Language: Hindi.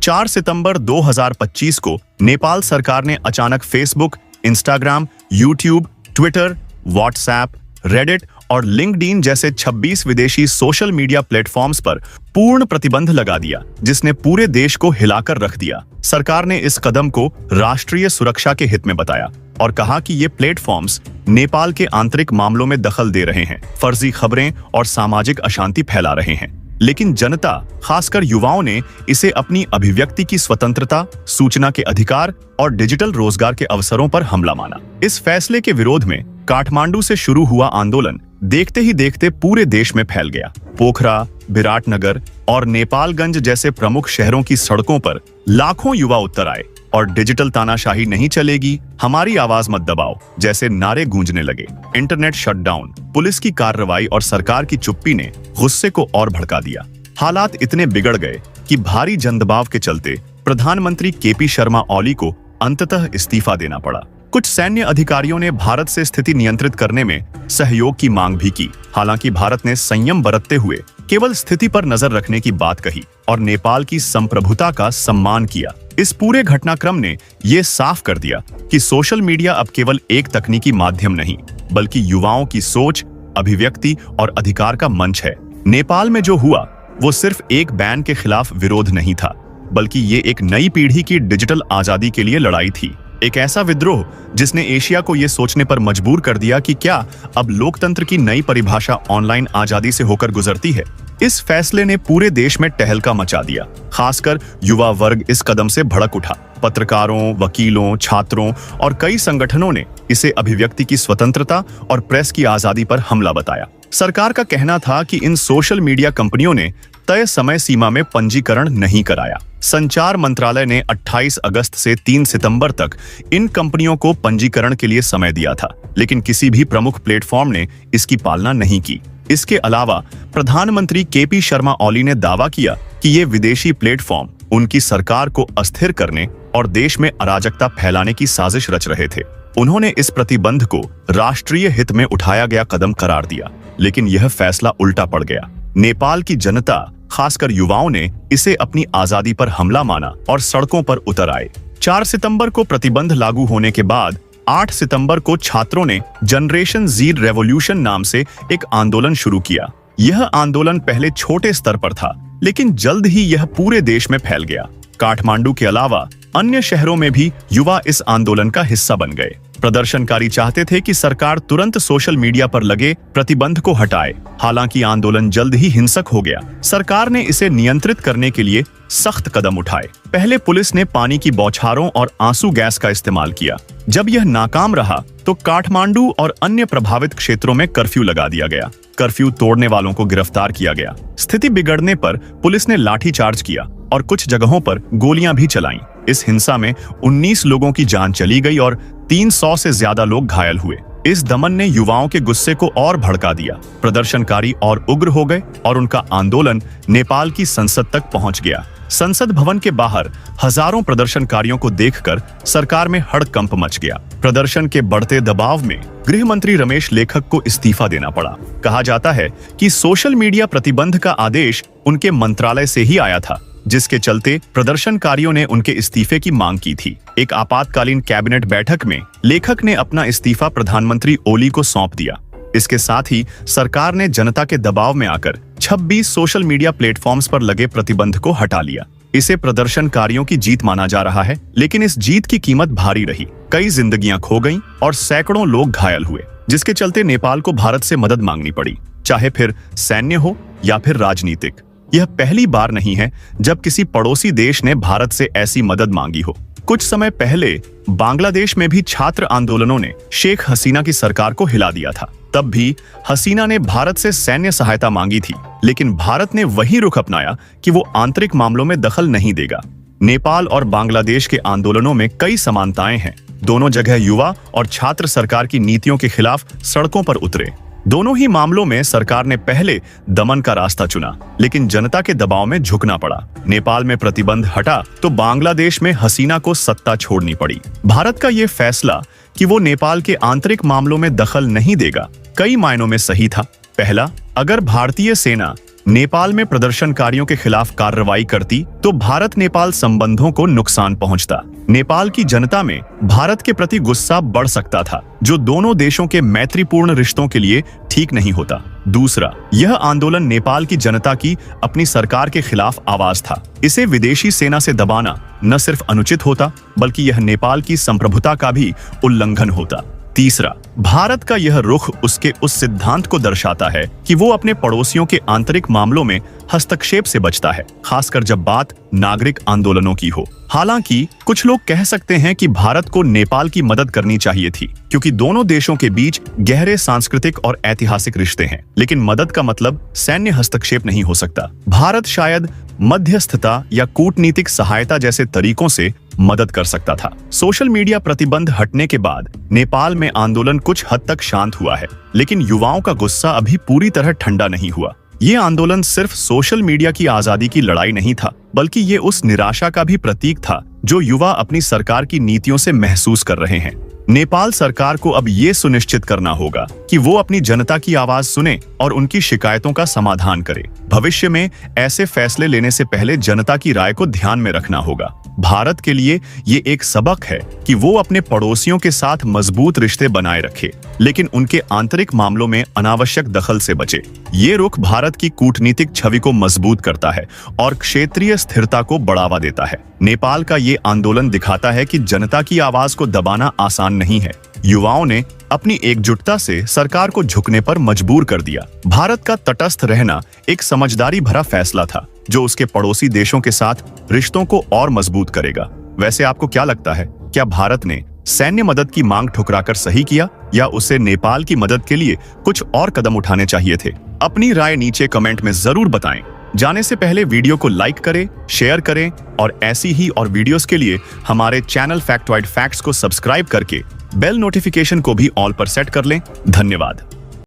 4 सितंबर 2025 को नेपाल सरकार ने अचानक Facebook, Instagram, YouTube, Twitter, WhatsApp, Reddit और लिंक्डइन जैसे 26 विदेशी सोशल मीडिया प्लेटफॉर्म्स पर पूर्ण प्रतिबंध लगा दिया, जिसने पूरे देश को हिलाकर रख दिया। सरकार ने इस कदम को राष्ट्रीय सुरक्षा के हित में बताया और कहा कि ये प्लेटफॉर्म्स नेपाल के आंतरिक मामलों में दखल दे रहे हैं, फर्जी खबरें और सामाजिक अशांति फैला रहे हैं। लेकिन जनता, खासकर युवाओं ने इसे अपनी अभिव्यक्ति की स्वतंत्रता, सूचना के अधिकार और डिजिटल रोजगार के अवसरों पर हमला माना। इस फैसले के विरोध में काठमांडू से शुरू हुआ आंदोलन देखते ही देखते पूरे देश में फैल गया। पोखरा, विराटनगर और नेपालगंज जैसे प्रमुख शहरों की सड़कों पर लाखों युवा उतर आए और डिजिटल तानाशाही नहीं चलेगी, हमारी आवाज मत दबाओ जैसे नारे गूंजने लगे। इंटरनेट शटडाउन, पुलिस की कार्रवाई और सरकार की चुप्पी ने गुस्से को और भड़का दिया। हालात इतने बिगड़ गए कि भारी जनदबाव के चलते प्रधानमंत्री केपी शर्मा ओली को अंततः इस्तीफा देना पड़ा। कुछ सैन्य अधिकारियों ने भारत से स्थिति नियंत्रित करने में सहयोग की मांग भी की। हालांकि भारत ने संयम बरतते हुए केवल स्थिति पर नजर रखने की बात कही और नेपाल की संप्रभुता का सम्मान किया। इस पूरे घटनाक्रम ने ये साफ कर दिया कि सोशल मीडिया अब केवल एक तकनीकी माध्यम नहीं, बल्कि युवाओं की सोच, अभिव्यक्ति और अधिकार का मंच है। नेपाल में जो हुआ वो सिर्फ एक बैन के खिलाफ विरोध नहीं था, बल्कि ये एक नई पीढ़ी की डिजिटल आजादी के लिए लड़ाई थी। एक ऐसा विद्रोह जिसने एशिया को यह सोचने पर मजबूर कर दिया कि क्या अब लोकतंत्र की नई परिभाषा ऑनलाइन आजादी से होकर गुजरती है। इस फैसले ने पूरे देश में टहलका मचा दिया। खासकर युवा वर्ग इस कदम से भड़क उठा। पत्रकारों, वकीलों, छात्रों और कई संगठनों ने इसे अभिव्यक्ति की स्वतंत्रता और प्रेस की आजादी पर हमला बताया। सरकार का कहना था कि इन सोशल मीडिया कंपनियों ने तय समय सीमा में पंजीकरण नहीं कराया। संचार मंत्रालय ने 28 अगस्त से 3 सितंबर तक इन कंपनियों को पंजीकरण के लिए समय दिया था, लेकिन किसी भी प्रमुख प्लेटफॉर्म ने इसकी पालना नहीं की। इसके अलावा प्रधानमंत्री केपी शर्मा ओली ने दावा किया कि ये विदेशी प्लेटफॉर्म उनकी सरकार को अस्थिर करने और देश में अराजकता फैलाने की साजिश रच रहे थे। उन्होंने इस प्रतिबंध को राष्ट्रीय हित में उठाया गया कदम करार दिया, लेकिन यह फैसला उल्टा पड़ गया। नेपाल की जनता, खासकर युवाओं ने इसे अपनी आजादी पर हमला माना और सड़कों पर उतर आए। 4 सितंबर को प्रतिबंध लागू होने के बाद 8 सितंबर को छात्रों ने जनरेशन ज़ेड रेवोल्यूशन नाम से एक आंदोलन शुरू किया। यह आंदोलन पहले छोटे स्तर पर था, लेकिन जल्द ही यह पूरे देश में फैल गया। काठमांडू के अलावा अन्य शहरों में भी युवा इस आंदोलन का हिस्सा बन गए। प्रदर्शनकारी चाहते थे कि सरकार तुरंत सोशल मीडिया पर लगे प्रतिबंध को हटाए। हालांकि आंदोलन जल्द ही हिंसक हो गया। सरकार ने इसे नियंत्रित करने के लिए सख्त कदम उठाए। पहले पुलिस ने पानी की बौछारों और आंसू गैस का इस्तेमाल किया। जब यह नाकाम रहा तो काठमांडू और अन्य प्रभावित क्षेत्रों में कर्फ्यू लगा दिया गया। कर्फ्यू तोड़ने वालों को गिरफ्तार किया गया। स्थिति बिगड़ने पर पुलिस ने लाठीचार्ज किया और कुछ जगहों पर गोलियां भी चलाईं। इस हिंसा में 19 लोगों की जान चली गई और 300 से ज्यादा लोग घायल हुए। इस दमन ने युवाओं के गुस्से को और भड़का दिया। प्रदर्शनकारी और उग्र हो गए और उनका आंदोलन नेपाल की संसद तक पहुंच गया। संसद भवन के बाहर हजारों प्रदर्शनकारियों को देखकर सरकार में हड़कंप मच गया। प्रदर्शन के बढ़ते दबाव में गृह मंत्री रमेश लेखक को इस्तीफा देना पड़ा। कहा जाता है कि सोशल मीडिया प्रतिबंध का आदेश उनके मंत्रालय से ही आया था, जिसके चलते प्रदर्शनकारियों ने उनके इस्तीफे की मांग की थी। एक आपातकालीन कैबिनेट बैठक में लेखक ने अपना इस्तीफा प्रधानमंत्री ओली को सौंप दिया। इसके साथ ही सरकार ने जनता के दबाव में आकर 26 सोशल मीडिया प्लेटफॉर्म्स पर लगे प्रतिबंध को हटा लिया। इसे प्रदर्शनकारियों की जीत माना जा रहा है, लेकिन इस जीत की कीमत भारी रही। कई जिंदगियां खो गईं और सैकड़ों लोग घायल हुए, जिसके चलते नेपाल को भारत से मदद मांगनी पड़ी, चाहे फिर सैन्य हो या फिर राजनीतिक। यह पहली बार नहीं है जब किसी पड़ोसी देश ने भारत से ऐसी मदद मांगी हो। कुछ समय पहले बांग्लादेश में भी छात्र आंदोलनों ने शेख हसीना की सरकार को हिला दिया था। तब भी हसीना ने भारत से सैन्य सहायता मांगी थी, लेकिन भारत ने वही रुख अपनाया कि वो आंतरिक मामलों में दखल नहीं देगा। नेपाल और बांग्लादेश के आंदोलनों में कई समानताएं हैं। दोनों जगह युवा और छात्र सरकार की नीतियों के खिलाफ सड़कों पर उतरे। दोनों ही मामलों में सरकार ने पहले दमन का रास्ता चुना, लेकिन जनता के दबाव में झुकना पड़ा। नेपाल में प्रतिबंध हटा तो बांग्लादेश में हसीना को सत्ता छोड़नी पड़ी। भारत का ये फैसला कि वो नेपाल के आंतरिक मामलों में दखल नहीं देगा, कई मायनों में सही था। पहला, अगर भारतीय सेना नेपाल में प्रदर्शनकारियों के खिलाफ कार्रवाई करती तो भारत नेपाल संबंधों को नुकसान पहुंचता। नेपाल की जनता में भारत के प्रति गुस्सा बढ़ सकता था, जो दोनों देशों के मैत्रीपूर्ण रिश्तों के लिए ठीक नहीं होता। दूसरा, यह आंदोलन नेपाल की जनता की अपनी सरकार के खिलाफ आवाज था। इसे विदेशी सेना से दबाना न सिर्फ अनुचित होता, बल्कि यह नेपाल की संप्रभुता का भी उल्लंघन होता। तीसरा, भारत का यह रुख उसके उस सिद्धांत को दर्शाता है कि वो अपने पड़ोसियों के आंतरिक मामलों में हस्तक्षेप से बचता है, खासकर जब बात नागरिक आंदोलनों की हो। हालांकि कुछ लोग कह सकते हैं कि भारत को नेपाल की मदद करनी चाहिए थी, क्योंकि दोनों देशों के बीच गहरे सांस्कृतिक और ऐतिहासिक रिश्ते हैं। लेकिन मदद का मतलब सैन्य हस्तक्षेप नहीं हो सकता। भारत शायद मध्यस्थता या कूटनीतिक सहायता जैसे तरीकों से मदद कर सकता था। सोशल मीडिया प्रतिबंध हटने के बाद नेपाल में आंदोलन कुछ हद तक शांत हुआ है, लेकिन युवाओं का गुस्सा अभी पूरी तरह ठंडा नहीं हुआ। ये आंदोलन सिर्फ सोशल मीडिया की आजादी की लड़ाई नहीं था, बल्कि ये उस निराशा का भी प्रतीक था जो युवा अपनी सरकार की नीतियों से महसूस कर रहे हैं। नेपाल सरकार को अब ये सुनिश्चित करना होगा कि वो अपनी जनता की आवाज सुने और उनकी शिकायतों का समाधान करे। भविष्य में ऐसे फैसले लेने से पहले जनता की राय को ध्यान में रखना होगा। भारत के लिए ये एक सबक है कि वो अपने पड़ोसियों के साथ मजबूत रिश्ते बनाए रखे, लेकिन उनके आंतरिक मामलों में अनावश्यक दखल से बचे। ये रुख भारत की कूटनीतिक छवि को मजबूत करता है और क्षेत्रीय स्थिरता को बढ़ावा देता है। नेपाल का ये आंदोलन दिखाता है कि जनता की आवाज को दबाना आसान नहीं है। युवाओं ने अपनी एकजुटता से सरकार को झुकने पर मजबूर कर दिया। भारत का तटस्थ रहना एक समझदारी भरा फैसला था, जो उसके पड़ोसी देशों के साथ रिश्तों को और मजबूत करेगा। वैसे आपको क्या लगता है, क्या भारत ने सैन्य मदद की मांग ठुकराकर सही किया, या उसे नेपाल की मदद के लिए कुछ और कदम उठाने चाहिए थे? अपनी राय नीचे कमेंट में जरूर बताएं। जाने से पहले वीडियो को लाइक करें, शेयर करें और ऐसी ही और वीडियोस के लिए हमारे चैनल फैक्टॉइड फैक्ट्स को सब्सक्राइब करके बेल नोटिफिकेशन को भी ऑल पर सेट कर लें। धन्यवाद।